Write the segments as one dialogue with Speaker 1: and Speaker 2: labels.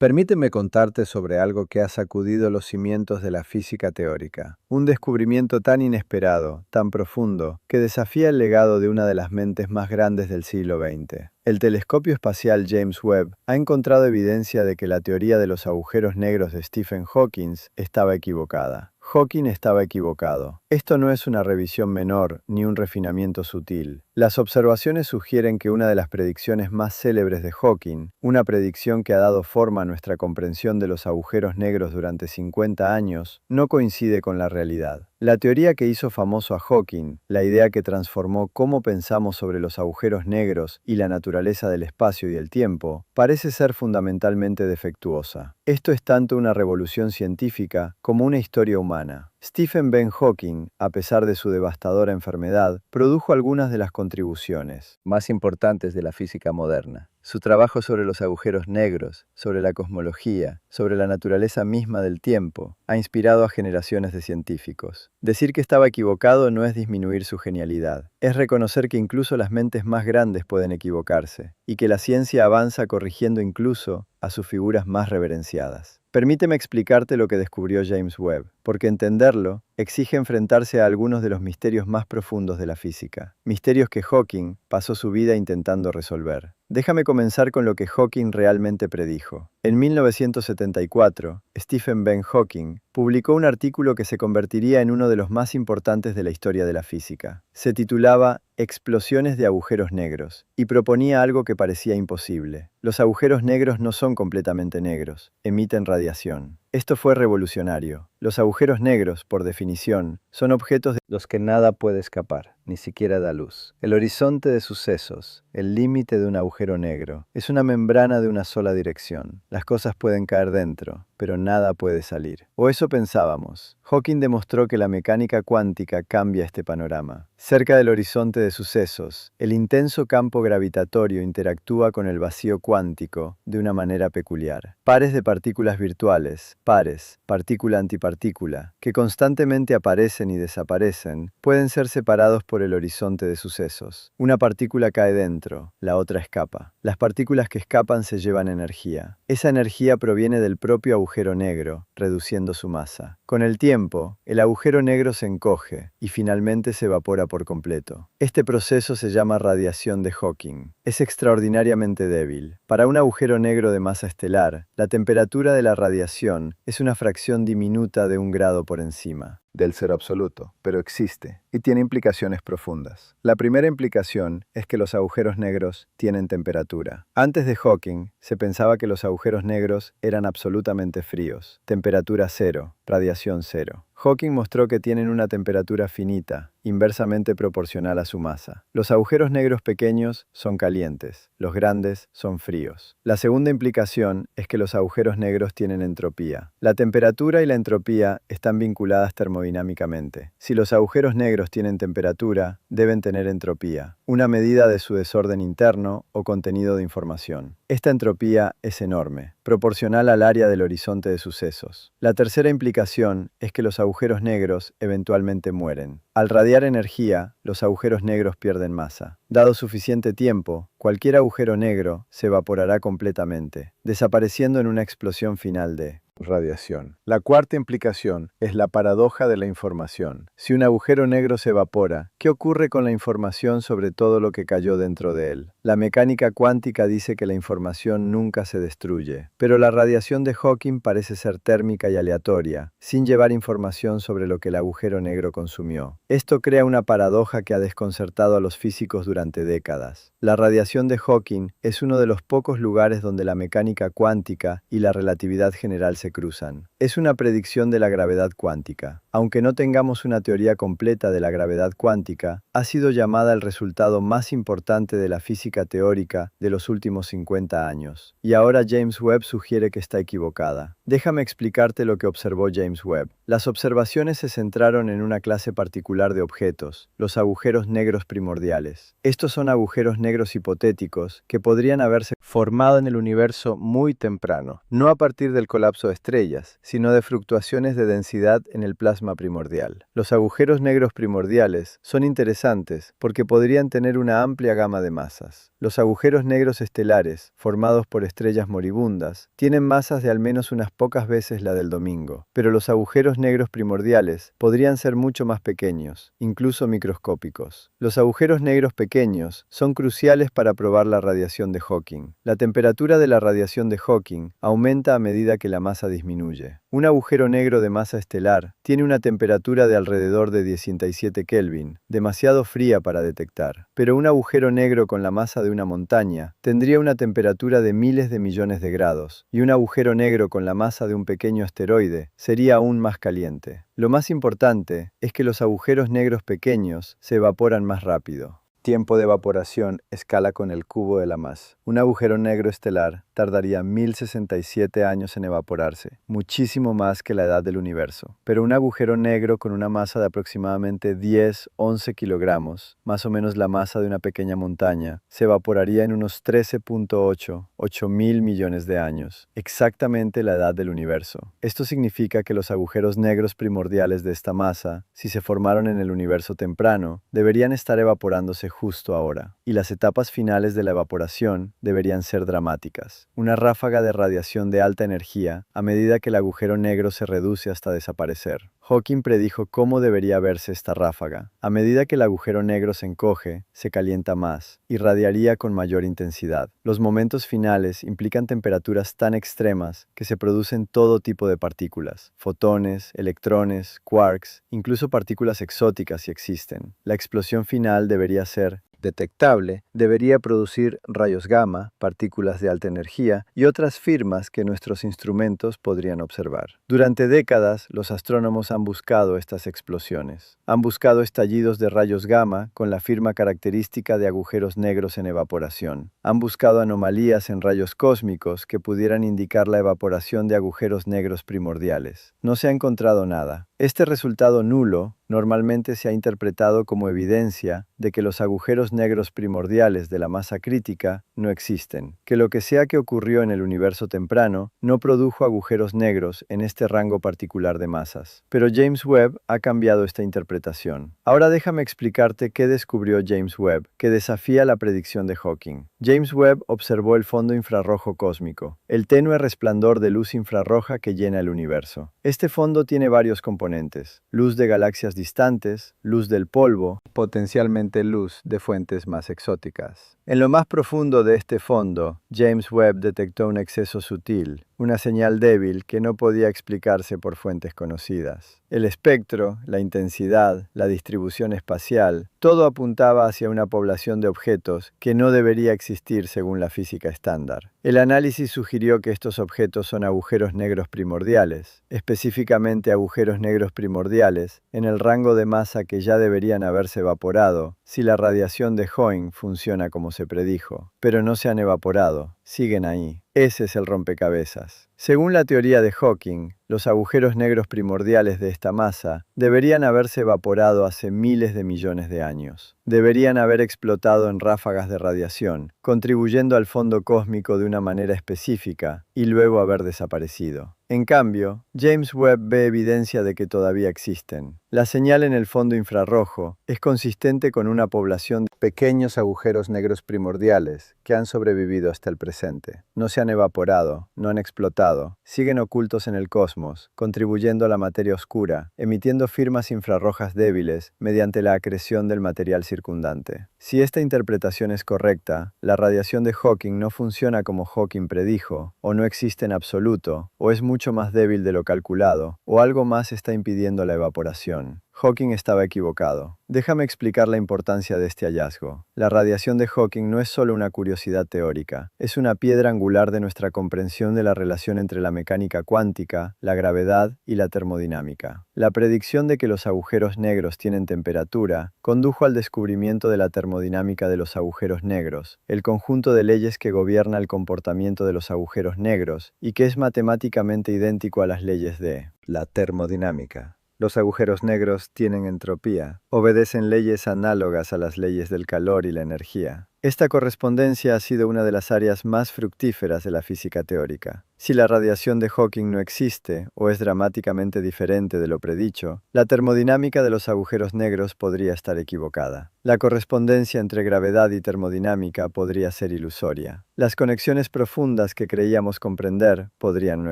Speaker 1: Permíteme contarte sobre algo que ha sacudido los cimientos de la física teórica. Un descubrimiento tan inesperado, tan profundo, que desafía el legado de una de las mentes más grandes del siglo XX. El telescopio espacial James Webb ha encontrado evidencia de que la teoría de los agujeros negros de Stephen Hawking estaba equivocada. Hawking estaba equivocado. Esto no es una revisión menor ni un refinamiento sutil. Las observaciones sugieren que una de las predicciones más célebres de Hawking, una predicción que ha dado forma a nuestra comprensión de los agujeros negros durante 50 años, no coincide con la realidad. La teoría que hizo famoso a Hawking, la idea que transformó cómo pensamos sobre los agujeros negros y la naturaleza del espacio y el tiempo, parece ser fundamentalmente defectuosa. Esto es tanto una revolución científica como una historia humana. Stephen Hawking, a pesar de su devastadora enfermedad, produjo algunas de las contribuciones más importantes de la física moderna. Su trabajo sobre los agujeros negros, sobre la cosmología, sobre la naturaleza misma del tiempo, ha inspirado a generaciones de científicos. Decir que estaba equivocado no es disminuir su genialidad, es reconocer que incluso las mentes más grandes pueden equivocarse, y que la ciencia avanza corrigiendo incluso a sus figuras más reverenciadas. Permíteme explicarte lo que descubrió James Webb, porque entenderlo exige enfrentarse a algunos de los misterios más profundos de la física, misterios que Hawking pasó su vida intentando resolver. Déjame comenzar con lo que Hawking realmente predijo. En 1974, Stephen Hawking publicó un artículo que se convertiría en uno de los más importantes de la historia de la física. Se titulaba Explosiones de agujeros negros, y proponía algo que parecía imposible. Los agujeros negros no son completamente negros, emiten radiación. Esto fue revolucionario. Los agujeros negros, por definición, son objetos de los que nada puede escapar, ni siquiera da luz. El horizonte de sucesos, el límite de un agujero negro, es una membrana de una sola dirección. Las cosas pueden caer dentro, pero nada puede salir. O eso pensábamos. Hawking demostró que la mecánica cuántica cambia este panorama. Cerca del horizonte de sucesos, el intenso campo gravitatorio interactúa con el vacío cuántico de una manera peculiar. Pares de partículas virtuales, pares, partícula-antipartícula, que constantemente aparecen y desaparecen, pueden ser separados por el horizonte de sucesos. Una partícula cae dentro, la otra escapa. Las partículas que escapan se llevan energía. Esa energía proviene del propio agujero negro, reduciendo su masa. Con el tiempo, el agujero negro se encoge y finalmente se evapora por completo. Este proceso se llama radiación de Hawking. Es extraordinariamente débil. Para un agujero negro de masa estelar, la temperatura de la radiación es una fracción diminuta de 1 grado por encima del cero absoluto, pero existe y tiene implicaciones profundas. La primera implicación es que los agujeros negros tienen temperatura. Antes de Hawking, se pensaba que los agujeros negros eran absolutamente fríos, temperatura cero, radiación cero. Hawking mostró que tienen una temperatura finita, inversamente proporcional a su masa. Los agujeros negros pequeños son calientes, los grandes son fríos. La segunda implicación es que los agujeros negros tienen entropía. La temperatura y la entropía están vinculadas termodinámicamente. Si los agujeros negros tienen temperatura, deben tener entropía, una medida de su desorden interno o contenido de información. Esta entropía es enorme, proporcional al área del horizonte de sucesos. La tercera implicación es que los agujeros negros eventualmente mueren. Al radiar energía, los agujeros negros pierden masa. Dado suficiente tiempo, cualquier agujero negro se evaporará completamente, desapareciendo en una explosión final de radiación. La cuarta implicación es la paradoja de la información. Si un agujero negro se evapora, ¿qué ocurre con la información sobre todo lo que cayó dentro de él? La mecánica cuántica dice que la información nunca se destruye, pero la radiación de Hawking parece ser térmica y aleatoria, sin llevar información sobre lo que el agujero negro consumió. Esto crea una paradoja que ha desconcertado a los físicos durante décadas. La radiación de Hawking es uno de los pocos lugares donde la mecánica cuántica y la relatividad general se cruzan. Es una predicción de la gravedad cuántica. Aunque no tengamos una teoría completa de la gravedad cuántica, ha sido llamada el resultado más importante de la física teórica de los últimos 50 años. Y ahora James Webb sugiere que está equivocada. Déjame explicarte lo que observó James Webb. Las observaciones se centraron en una clase particular de objetos, los agujeros negros primordiales. Estos son agujeros negros hipotéticos que podrían haberse formado en el universo muy temprano, no a partir del colapso de estrellas, sino de fluctuaciones de densidad en el plasma primordial. Los agujeros negros primordiales son interesantes porque podrían tener una amplia gama de masas. Los agujeros negros estelares, formados por estrellas moribundas, tienen masas de al menos unas pocas veces la del domingo, pero los agujeros negros primordiales podrían ser mucho más pequeños, incluso microscópicos. Los agujeros negros pequeños son cruciales para probar la radiación de Hawking. La temperatura de la radiación de Hawking aumenta a medida que la masa disminuye. Un agujero negro de masa estelar tiene una temperatura de alrededor de 17 Kelvin, demasiado fría para detectar. Pero un agujero negro con la masa de una montaña tendría una temperatura de miles de millones de grados, y un agujero negro con la masa de un pequeño asteroide sería aún más caliente. Lo más importante es que los agujeros negros pequeños se evaporan más rápido. Tiempo de evaporación escala con el cubo de la masa. Un agujero negro estelar tardaría 1067 años en evaporarse, muchísimo más que la edad del universo. Pero un agujero negro con una masa de aproximadamente 10-11 kilogramos, más o menos la masa de una pequeña montaña, se evaporaría en unos 13.8 mil millones de años, exactamente la edad del universo. Esto significa que los agujeros negros primordiales de esta masa, si se formaron en el universo temprano, deberían estar evaporándose justo ahora, y las etapas finales de la evaporación deberían ser dramáticas. Una ráfaga de radiación de alta energía a medida que el agujero negro se reduce hasta desaparecer. Hawking predijo cómo debería verse esta ráfaga. A medida que el agujero negro se encoge, se calienta más, irradiaría con mayor intensidad. Los momentos finales implican temperaturas tan extremas que se producen todo tipo de partículas, fotones, electrones, quarks, incluso partículas exóticas si existen. La explosión final debería ser detectable, debería producir rayos gamma, partículas de alta energía y otras firmas que nuestros instrumentos podrían observar. Durante décadas, los astrónomos han buscado estas explosiones. Han buscado estallidos de rayos gamma con la firma característica de agujeros negros en evaporación. Han buscado anomalías en rayos cósmicos que pudieran indicar la evaporación de agujeros negros primordiales. No se ha encontrado nada. Este resultado nulo normalmente se ha interpretado como evidencia de que los agujeros negros primordiales de la masa crítica no existen, que lo que sea que ocurrió en el universo temprano no produjo agujeros negros en este rango particular de masas. Pero James Webb ha cambiado esta interpretación. Ahora déjame explicarte qué descubrió James Webb, que desafía la predicción de Hawking. James Webb observó el fondo infrarrojo cósmico, el tenue resplandor de luz infrarroja que llena el universo. Este fondo tiene varios componentes: luz de galaxias distantes, luz del polvo, potencialmente luz de fuentes más exóticas. En lo más profundo de este fondo, James Webb detectó un exceso sutil, una señal débil que no podía explicarse por fuentes conocidas. El espectro, la intensidad, la distribución espacial, todo apuntaba hacia una población de objetos que no debería existir según la física estándar. El análisis sugirió que estos objetos son agujeros negros primordiales, específicamente agujeros negros primordiales en el rango de masa que ya deberían haberse evaporado si la radiación de Hawking funciona como se predijo. Pero no se han evaporado, siguen ahí. Ese es el rompecabezas. Según la teoría de Hawking, los agujeros negros primordiales de esta masa deberían haberse evaporado hace miles de millones de años. Deberían haber explotado en ráfagas de radiación, contribuyendo al fondo cósmico de una manera específica y luego haber desaparecido. En cambio, James Webb ve evidencia de que todavía existen. La señal en el fondo infrarrojo es consistente con una población de pequeños agujeros negros primordiales que han sobrevivido hasta el presente. No se han evaporado, no han explotado, siguen ocultos en el cosmos, contribuyendo a la materia oscura, emitiendo firmas infrarrojas débiles mediante la acreción del material circundante. Si esta interpretación es correcta, la radiación de Hawking no funciona como Hawking predijo, o no existe en absoluto, o es mucho más débil de lo calculado, o algo más está impidiendo la evaporación. Hawking estaba equivocado. Déjame explicar la importancia de este hallazgo. La radiación de Hawking no es solo una curiosidad teórica, es una piedra angular de nuestra comprensión de la relación entre la mecánica cuántica, la gravedad y la termodinámica. La predicción de que los agujeros negros tienen temperatura condujo al descubrimiento de la termodinámica de los agujeros negros, el conjunto de leyes que gobierna el comportamiento de los agujeros negros y que es matemáticamente idéntico a las leyes de la termodinámica. Los agujeros negros tienen entropía, obedecen leyes análogas a las leyes del calor y la energía. Esta correspondencia ha sido una de las áreas más fructíferas de la física teórica. Si la radiación de Hawking no existe o es dramáticamente diferente de lo predicho, la termodinámica de los agujeros negros podría estar equivocada. La correspondencia entre gravedad y termodinámica podría ser ilusoria. Las conexiones profundas que creíamos comprender podrían no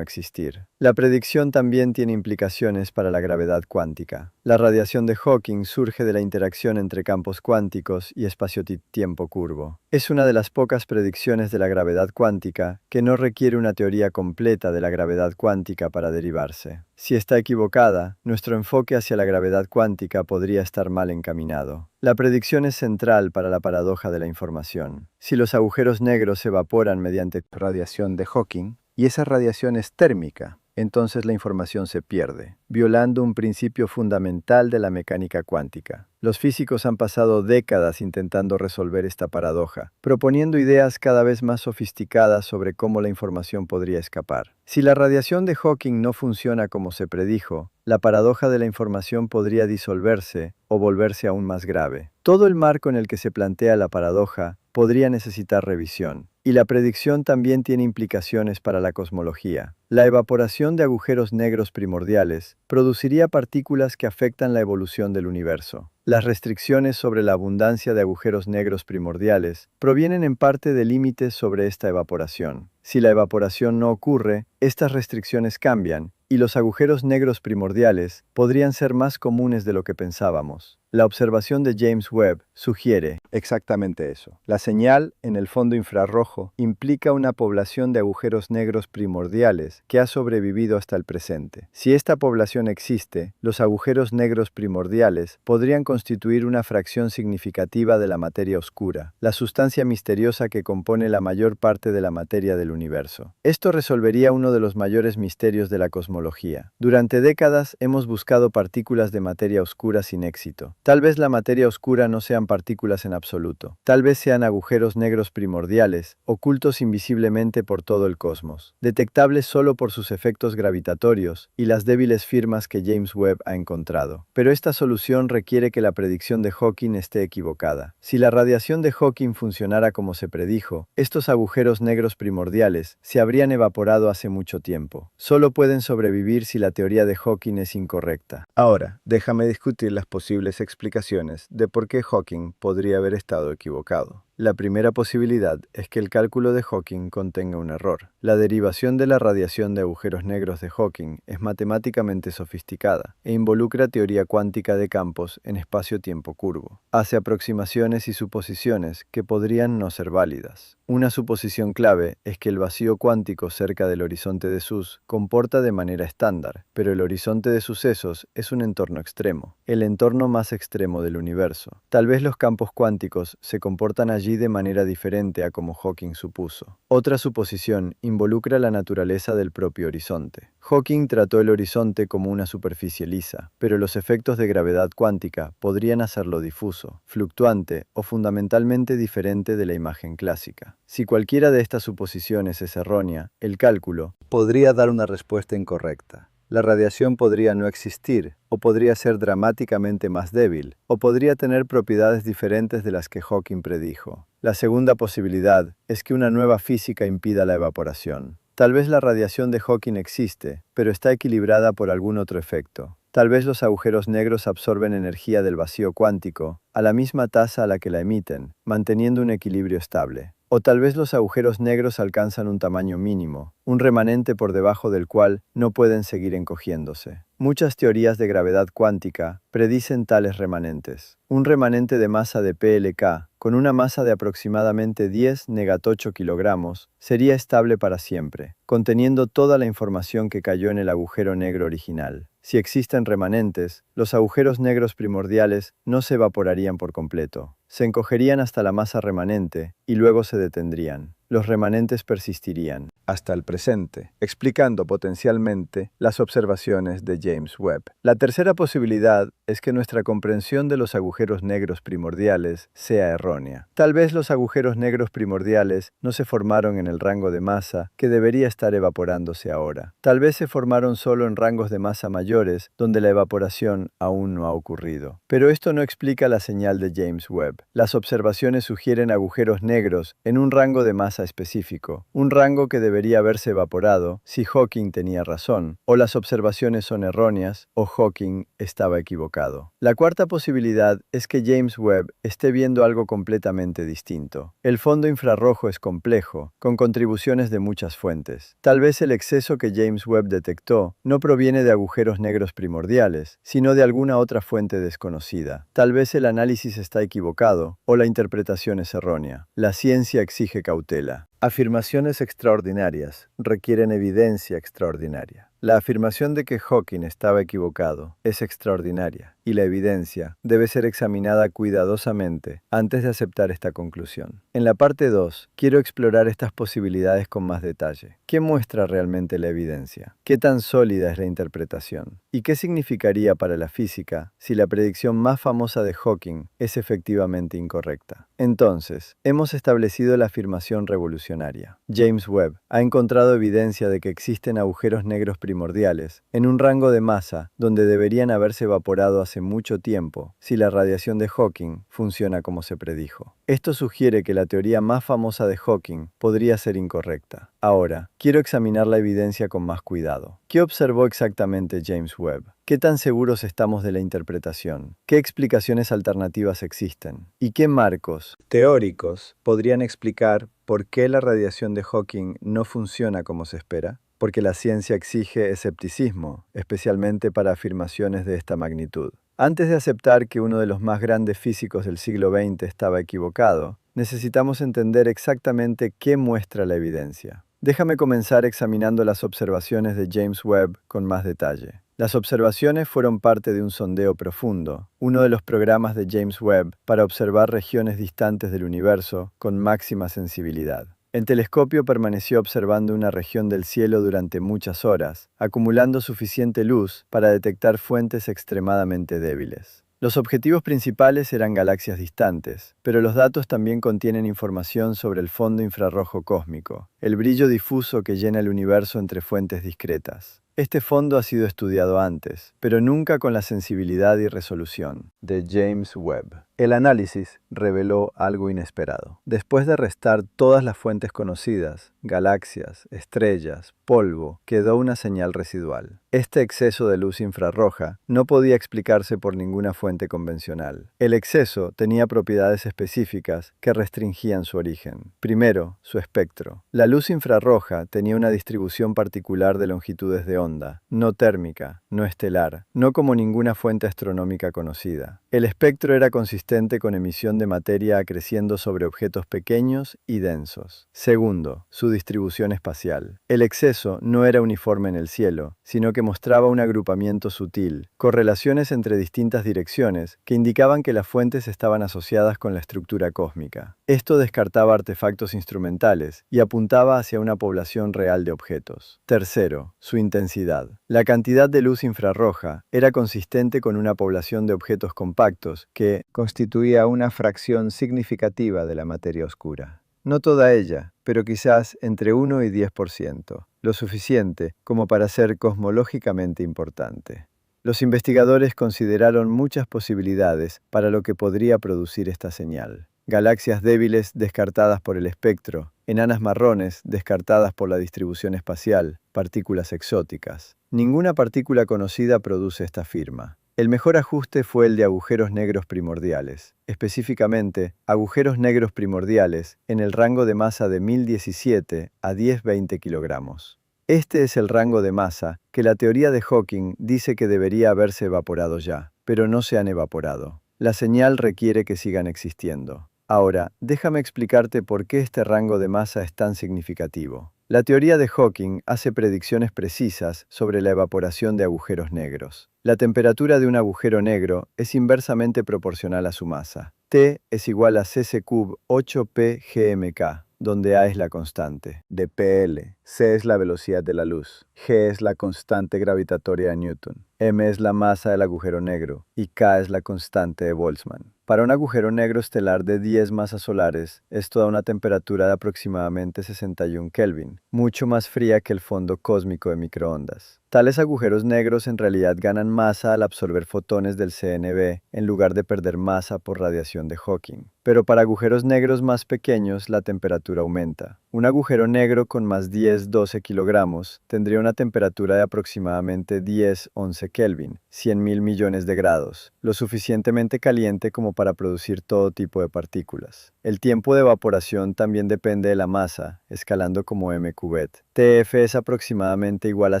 Speaker 1: existir. La predicción también tiene implicaciones para la gravedad cuántica. La radiación de Hawking surge de la interacción entre campos cuánticos y espacio-tiempo curvo. Es una de las pocas predicciones de la gravedad cuántica que no requiere una teoría completa de la gravedad cuántica para derivarse. Si está equivocada, nuestro enfoque hacia la gravedad cuántica podría estar mal encaminado. La predicción es central para la paradoja de la información. Si los agujeros negros se evaporan mediante radiación de Hawking, y esa radiación es térmica, entonces la información se pierde, violando un principio fundamental de la mecánica cuántica. Los físicos han pasado décadas intentando resolver esta paradoja, proponiendo ideas cada vez más sofisticadas sobre cómo la información podría escapar. Si la radiación de Hawking no funciona como se predijo, la paradoja de la información podría disolverse o volverse aún más grave. Todo el marco en el que se plantea la paradoja podría necesitar revisión. Y la predicción también tiene implicaciones para la cosmología. La evaporación de agujeros negros primordiales produciría partículas que afectan la evolución del universo. Las restricciones sobre la abundancia de agujeros negros primordiales provienen en parte de límites sobre esta evaporación. Si la evaporación no ocurre, estas restricciones cambian y los agujeros negros primordiales podrían ser más comunes de lo que pensábamos. La observación de James Webb sugiere exactamente eso. La señal en el fondo infrarrojo implica una población de agujeros negros primordiales que ha sobrevivido hasta el presente. Si esta población existe, los agujeros negros primordiales podrían constituir una fracción significativa de la materia oscura, la sustancia misteriosa que compone la mayor parte de la materia del universo. Esto resolvería uno de los mayores misterios de la cosmología. Durante décadas hemos buscado partículas de materia oscura sin éxito. Tal vez la materia oscura no sean partículas en absoluto. Tal vez sean agujeros negros primordiales, ocultos invisiblemente por todo el cosmos, detectables solo por sus efectos gravitatorios y las débiles firmas que James Webb ha encontrado. Pero esta solución requiere que la predicción de Hawking esté equivocada. Si la radiación de Hawking funcionara como se predijo, estos agujeros negros primordiales se habrían evaporado hace mucho tiempo. Solo pueden sobrevivir si la teoría de Hawking es incorrecta. Ahora, déjame discutir las posibles explicaciones de por qué Hawking podría haber estado equivocado. La primera posibilidad es que el cálculo de Hawking contenga un error. La derivación de la radiación de agujeros negros de Hawking es matemáticamente sofisticada e involucra teoría cuántica de campos en espacio-tiempo curvo. Hace aproximaciones y suposiciones que podrían no ser válidas. Una suposición clave es que el vacío cuántico cerca del horizonte de Suss comporta de manera estándar, pero el horizonte de sucesos es un entorno extremo, el entorno más extremo del universo. Tal vez los campos cuánticos se comportan allí de manera diferente a como Hawking supuso. Otra suposición involucra la naturaleza del propio horizonte. Hawking trató el horizonte como una superficie lisa, pero los efectos de gravedad cuántica podrían hacerlo difuso, fluctuante o fundamentalmente diferente de la imagen clásica. Si cualquiera de estas suposiciones es errónea, el cálculo podría dar una respuesta incorrecta. La radiación podría no existir, o podría ser dramáticamente más débil, o podría tener propiedades diferentes de las que Hawking predijo. La segunda posibilidad es que una nueva física impida la evaporación. Tal vez la radiación de Hawking existe, pero está equilibrada por algún otro efecto. Tal vez los agujeros negros absorben energía del vacío cuántico a la misma tasa a la que la emiten, manteniendo un equilibrio estable. O tal vez los agujeros negros alcanzan un tamaño mínimo, un remanente por debajo del cual no pueden seguir encogiéndose. Muchas teorías de gravedad cuántica predicen tales remanentes. Un remanente de masa de PLK, con una masa de aproximadamente 10⁻⁸ kilogramos, sería estable para siempre, conteniendo toda la información que cayó en el agujero negro original. Si existen remanentes, los agujeros negros primordiales no se evaporarían por completo. Se encogerían hasta la masa remanente y luego se detendrían. Los remanentes persistirían hasta el presente, explicando potencialmente las observaciones de James Webb. La tercera posibilidad es que nuestra comprensión de los agujeros negros primordiales sea errónea. Tal vez los agujeros negros primordiales no se formaron en el rango de masa que debería estar evaporándose ahora. Tal vez se formaron solo en rangos de masa mayores, donde la evaporación aún no ha ocurrido. Pero esto no explica la señal de James Webb. Las observaciones sugieren agujeros negros en un rango de masa masa específico, un rango que debería haberse evaporado si Hawking tenía razón, o las observaciones son erróneas, o Hawking estaba equivocado. La cuarta posibilidad es que James Webb esté viendo algo completamente distinto. El fondo infrarrojo es complejo, con contribuciones de muchas fuentes. Tal vez el exceso que James Webb detectó no proviene de agujeros negros primordiales, sino de alguna otra fuente desconocida. Tal vez el análisis está equivocado o la interpretación es errónea. La ciencia exige cautela. Afirmaciones extraordinarias requieren evidencia extraordinaria. La afirmación de que Hawking estaba equivocado es extraordinaria y la evidencia debe ser examinada cuidadosamente antes de aceptar esta conclusión. En la parte 2, quiero explorar estas posibilidades con más detalle. ¿Qué muestra realmente la evidencia? ¿Qué tan sólida es la interpretación? ¿Y qué significaría para la física si la predicción más famosa de Hawking es efectivamente incorrecta? Entonces, hemos establecido la afirmación revolucionaria. James Webb ha encontrado evidencia de que existen agujeros negros primordiales en un rango de masa donde deberían haberse evaporado hace mucho tiempo si la radiación de Hawking funciona como se predijo. Esto sugiere que la teoría más famosa de Hawking podría ser incorrecta. Ahora, quiero examinar la evidencia con más cuidado. ¿Qué observó exactamente James Webb? ¿Qué tan seguros estamos de la interpretación? ¿Qué explicaciones alternativas existen? ¿Y qué marcos teóricos podrían explicar por qué la radiación de Hawking no funciona como se espera? Porque la ciencia exige escepticismo, especialmente para afirmaciones de esta magnitud. Antes de aceptar que uno de los más grandes físicos del siglo XX estaba equivocado, necesitamos entender exactamente qué muestra la evidencia. Déjame comenzar examinando las observaciones de James Webb con más detalle. Las observaciones fueron parte de un sondeo profundo, uno de los programas de James Webb para observar regiones distantes del universo con máxima sensibilidad. El telescopio permaneció observando una región del cielo durante muchas horas, acumulando suficiente luz para detectar fuentes extremadamente débiles. Los objetivos principales eran galaxias distantes, pero los datos también contienen información sobre el fondo infrarrojo cósmico, el brillo difuso que llena el universo entre fuentes discretas. Este fondo ha sido estudiado antes, pero nunca con la sensibilidad y resolución de James Webb. El análisis reveló algo inesperado. Después de restar todas las fuentes conocidas, galaxias, estrellas, polvo, quedó una señal residual. Este exceso de luz infrarroja no podía explicarse por ninguna fuente convencional. El exceso tenía propiedades específicas que restringían su origen. Primero, su espectro. La luz infrarroja tenía una distribución particular de longitudes de onda, no térmica, no estelar, no como ninguna fuente astronómica conocida. El espectro era consistente con emisión de materia acreciendo sobre objetos pequeños y densos. Segundo, su distribución espacial. El exceso no era uniforme en el cielo, sino que mostraba un agrupamiento sutil, correlaciones entre distintas direcciones que indicaban que las fuentes estaban asociadas con la estructura cósmica. Esto descartaba artefactos instrumentales y apuntaba hacia una población real de objetos. Tercero, su intensidad. La cantidad de luz infrarroja era consistente con una población de objetos compactos que constituía una fracción significativa de la materia oscura. No toda ella, pero quizás entre 1 y 10%, lo suficiente como para ser cosmológicamente importante. Los investigadores consideraron muchas posibilidades para lo que podría producir esta señal. Galaxias débiles descartadas por el espectro, enanas marrones descartadas por la distribución espacial, partículas exóticas. Ninguna partícula conocida produce esta firma. El mejor ajuste fue el de agujeros negros primordiales, específicamente agujeros negros primordiales en el rango de masa de 1017 a 1020 kilogramos. Este es el rango de masa que la teoría de Hawking dice que debería haberse evaporado ya, pero no se han evaporado. La señal requiere que sigan existiendo. Ahora, déjame explicarte por qué este rango de masa es tan significativo. La teoría de Hawking hace predicciones precisas sobre la evaporación de agujeros negros. La temperatura de un agujero negro es inversamente proporcional a su masa. T es igual a cc³ 8p gmk, donde A es la constante de PL, C es la velocidad de la luz, G es la constante gravitatoria de Newton, M es la masa del agujero negro y K es la constante de Boltzmann. Para un agujero negro estelar de 10 masas solares, esto da una temperatura de aproximadamente 61 Kelvin, mucho más fría que el fondo cósmico de microondas. Tales agujeros negros en realidad ganan masa al absorber fotones del CNV en lugar de perder masa por radiación de Hawking. Pero para agujeros negros más pequeños la temperatura aumenta. Un agujero negro con más 10-12 kilogramos tendría una temperatura de aproximadamente 10-11 Kelvin, 100.000 millones de grados, lo suficientemente caliente como para producir todo tipo de partículas. El tiempo de evaporación también depende de la masa, escalando como m cubet. TF es aproximadamente igual a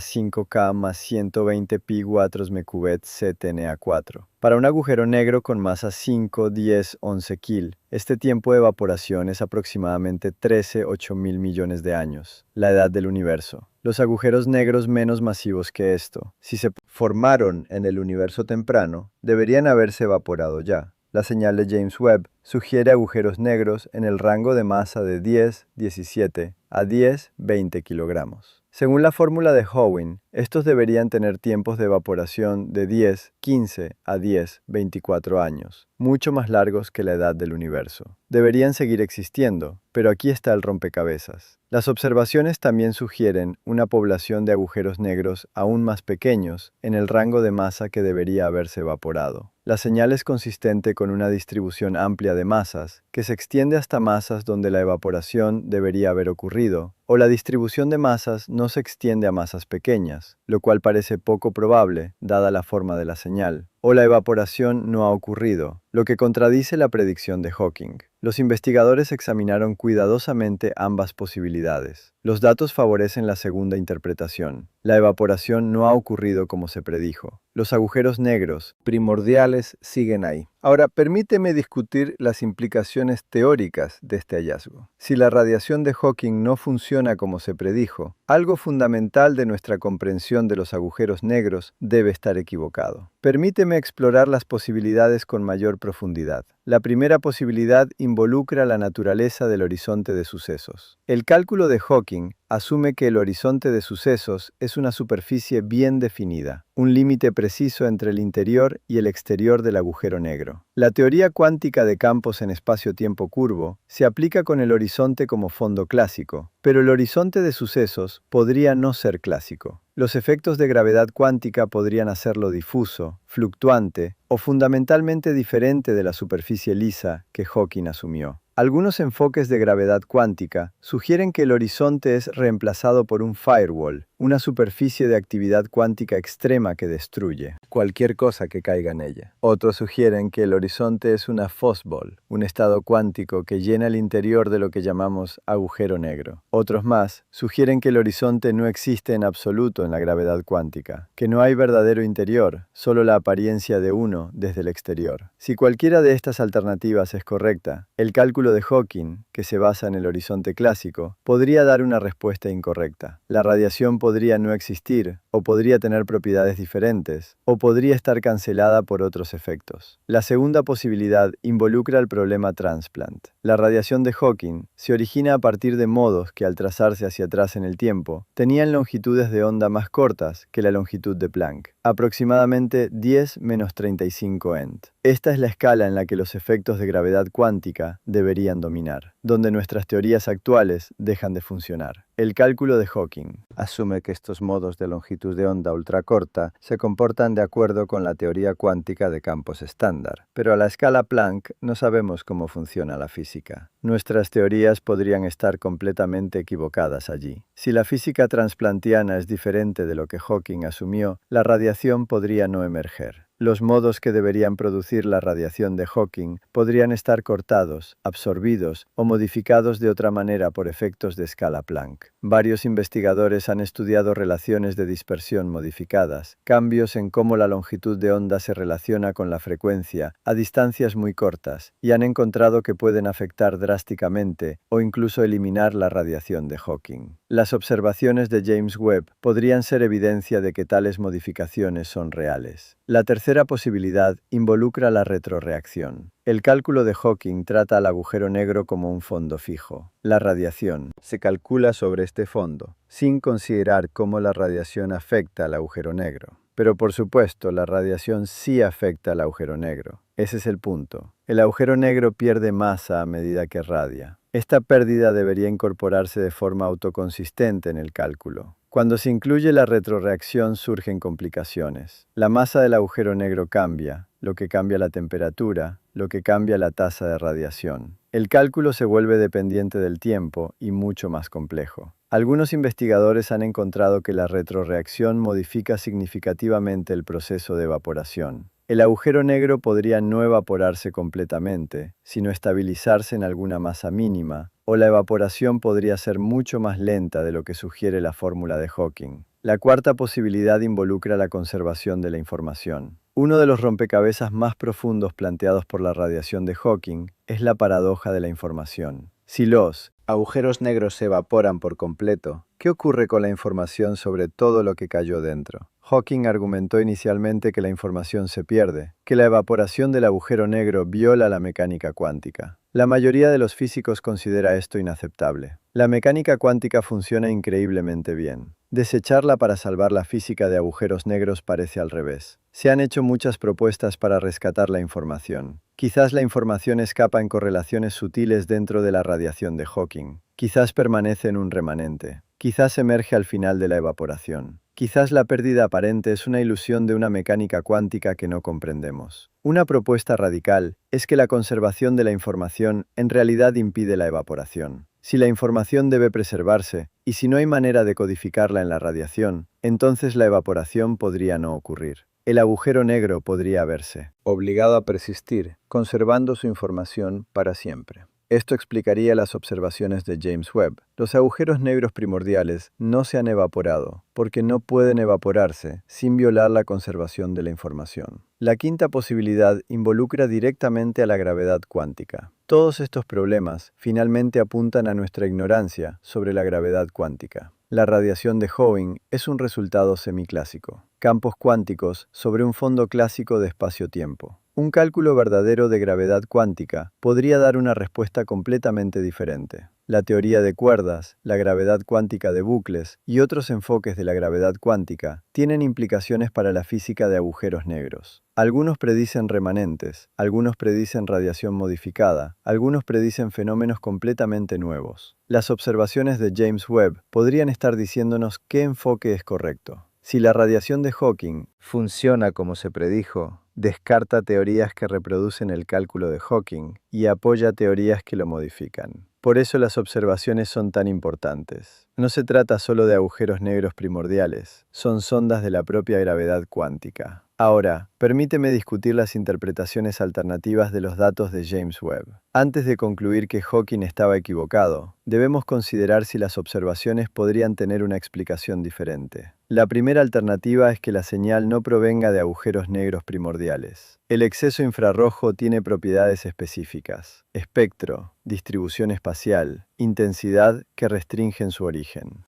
Speaker 1: 5K más 120 pi watts m cubet CTNA4. Para un agujero negro con masa 5, 10, 11 kil, este tiempo de evaporación es aproximadamente 13-8 mil millones de años, la edad del universo. Los agujeros negros menos masivos que esto, si se formaron en el universo temprano, deberían haberse evaporado ya. La señal de James Webb sugiere agujeros negros en el rango de masa de 10-17 a 10-20 kilogramos. Según la fórmula de Howitt, estos deberían tener tiempos de evaporación de 10-15 a 10-24 años, mucho más largos que la edad del universo. Deberían seguir existiendo, pero aquí está el rompecabezas. Las observaciones también sugieren una población de agujeros negros aún más pequeños en el rango de masa que debería haberse evaporado. La señal es consistente con una distribución amplia de masas, que se extiende hasta masas donde la evaporación debería haber ocurrido, o la distribución de masas no se extiende a masas pequeñas, lo cual parece poco probable, dada la forma de la señal, o la evaporación no ha ocurrido, lo que contradice la predicción de Hawking. Los investigadores examinaron cuidadosamente ambas posibilidades. Los datos favorecen la segunda interpretación. La evaporación no ha ocurrido como se predijo. Los agujeros negros primordiales siguen ahí. Ahora, permíteme discutir las implicaciones teóricas de este hallazgo. Si la radiación de Hawking no funciona como se predijo, algo fundamental de nuestra comprensión de los agujeros negros debe estar equivocado. Permíteme explorar las posibilidades con mayor profundidad. La primera posibilidad involucra la naturaleza del horizonte de sucesos. El cálculo de Hawking asume que el horizonte de sucesos es una superficie bien definida, un límite preciso entre el interior y el exterior del agujero negro. La teoría cuántica de campos en espacio-tiempo curvo se aplica con el horizonte como fondo clásico, pero el horizonte de sucesos podría no ser clásico. Los efectos de gravedad cuántica podrían hacerlo difuso, fluctuante o fundamentalmente diferente de la superficie lisa que Hawking asumió. Algunos enfoques de gravedad cuántica sugieren que el horizonte es reemplazado por un firewall, una superficie de actividad cuántica extrema que destruye cualquier cosa que caiga en ella. Otros sugieren que el horizonte es una fuzzball, un estado cuántico que llena el interior de lo que llamamos agujero negro. Otros más sugieren que el horizonte no existe en absoluto en la gravedad cuántica, que no hay verdadero interior, solo la apariencia de uno desde el exterior. Si cualquiera de estas alternativas es correcta, el cálculo de Hawking, que se basa en el horizonte clásico, podría dar una respuesta incorrecta. La radiación podría no existir, o podría tener propiedades diferentes, o podría estar cancelada por otros efectos. La segunda posibilidad involucra el problema transplant. La radiación de Hawking se origina a partir de modos que al trazarse hacia atrás en el tiempo, tenían longitudes de onda más cortas que la longitud de Planck, aproximadamente 10-35 Ent. Esta es la escala en la que los efectos de gravedad cuántica deberían dominar, donde nuestras teorías actuales dejan de funcionar. El cálculo de Hawking asume que estos modos de longitud de onda ultracorta se comportan de acuerdo con la teoría cuántica de campos estándar, pero a la escala Planck no sabemos cómo funciona la física. Nuestras teorías podrían estar completamente equivocadas allí. Si la física transplantiana es diferente de lo que Hawking asumió, la radiación podría no emerger. Los modos que deberían producir la radiación de Hawking podrían estar cortados, absorbidos o modificados de otra manera por efectos de escala Planck. Varios investigadores han estudiado relaciones de dispersión modificadas, cambios en cómo la longitud de onda se relaciona con la frecuencia a distancias muy cortas, y han encontrado que pueden afectar drásticamente o incluso eliminar la radiación de Hawking. Las observaciones de James Webb podrían ser evidencia de que tales modificaciones son reales. La tercera posibilidad involucra la retroreacción. El cálculo de Hawking trata al agujero negro como un fondo fijo. La radiación se calcula sobre este fondo, sin considerar cómo la radiación afecta al agujero negro. Pero por supuesto, la radiación sí afecta al agujero negro. Ese es el punto. El agujero negro pierde masa a medida que radia. Esta pérdida debería incorporarse de forma autoconsistente en el cálculo. Cuando se incluye la retroreacción surgen complicaciones. La masa del agujero negro cambia, lo que cambia la temperatura, lo que cambia la tasa de radiación. El cálculo se vuelve dependiente del tiempo y mucho más complejo. Algunos investigadores han encontrado que la retroreacción modifica significativamente el proceso de evaporación. El agujero negro podría no evaporarse completamente, sino estabilizarse en alguna masa mínima, o la evaporación podría ser mucho más lenta de lo que sugiere la fórmula de Hawking. La cuarta posibilidad involucra la conservación de la información. Uno de los rompecabezas más profundos planteados por la radiación de Hawking es la paradoja de la información. Si los agujeros negros se evaporan por completo, ¿qué ocurre con la información sobre todo lo que cayó dentro? Hawking argumentó inicialmente que la información se pierde, que la evaporación del agujero negro viola la mecánica cuántica. La mayoría de los físicos considera esto inaceptable. La mecánica cuántica funciona increíblemente bien. Desecharla para salvar la física de agujeros negros parece al revés. Se han hecho muchas propuestas para rescatar la información. Quizás la información escapa en correlaciones sutiles dentro de la radiación de Hawking. Quizás permanece en un remanente. Quizás emerge al final de la evaporación. Quizás la pérdida aparente es una ilusión de una mecánica cuántica que no comprendemos. Una propuesta radical es que la conservación de la información en realidad impide la evaporación. Si la información debe preservarse, y si no hay manera de codificarla en la radiación, entonces la evaporación podría no ocurrir. El agujero negro podría verse obligado a persistir, conservando su información para siempre. Esto explicaría las observaciones de James Webb. Los agujeros negros primordiales no se han evaporado, porque no pueden evaporarse sin violar la conservación de la información. La quinta posibilidad involucra directamente a la gravedad cuántica. Todos estos problemas finalmente apuntan a nuestra ignorancia sobre la gravedad cuántica. La radiación de Hawking es un resultado semiclásico. Campos cuánticos sobre un fondo clásico de espacio-tiempo. Un cálculo verdadero de gravedad cuántica podría dar una respuesta completamente diferente. La teoría de cuerdas, la gravedad cuántica de bucles y otros enfoques de la gravedad cuántica tienen implicaciones para la física de agujeros negros. Algunos predicen remanentes, algunos predicen radiación modificada, algunos predicen fenómenos completamente nuevos. Las observaciones de James Webb podrían estar diciéndonos qué enfoque es correcto. Si la radiación de Hawking funciona como se predijo, descarta teorías que reproducen el cálculo de Hawking y apoya teorías que lo modifican. Por eso las observaciones son tan importantes. No se trata solo de agujeros negros primordiales, son sondas de la propia gravedad cuántica. Ahora, permíteme discutir las interpretaciones alternativas de los datos de James Webb. Antes de concluir que Hawking estaba equivocado, debemos considerar si las observaciones podrían tener una explicación diferente. La primera alternativa es que la señal no provenga de agujeros negros primordiales. El exceso infrarrojo tiene propiedades específicas: espectro, distribución espacial, intensidad que restringen su origen.